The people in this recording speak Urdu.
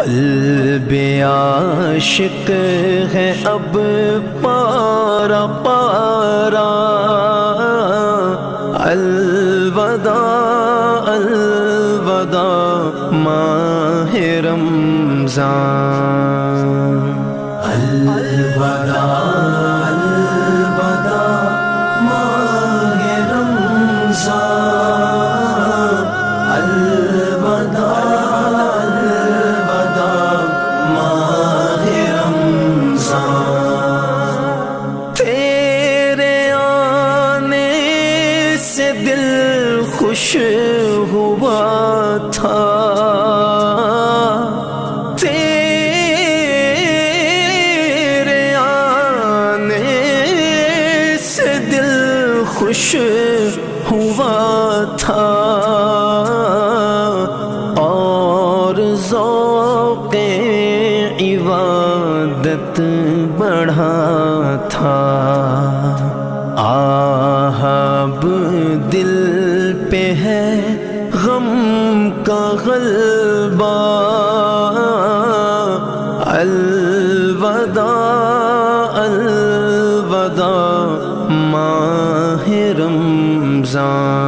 قلب عاشق ہے اب پارا پارا، الوداع الوداع ماہ رمضان، الوداع الوداع ماہ رمضان، الوداع الوداع ماہ رمضان۔ تیرے آنے سے دل خوش ہوا تھا، تیرے آنے سے دل خوش ہوا تھا، اور ذوق عبادت بڑھا تھا۔ آہ اب دل پہ ہے غم کا غلبہ، الوداع الوداع ماہ رمضان۔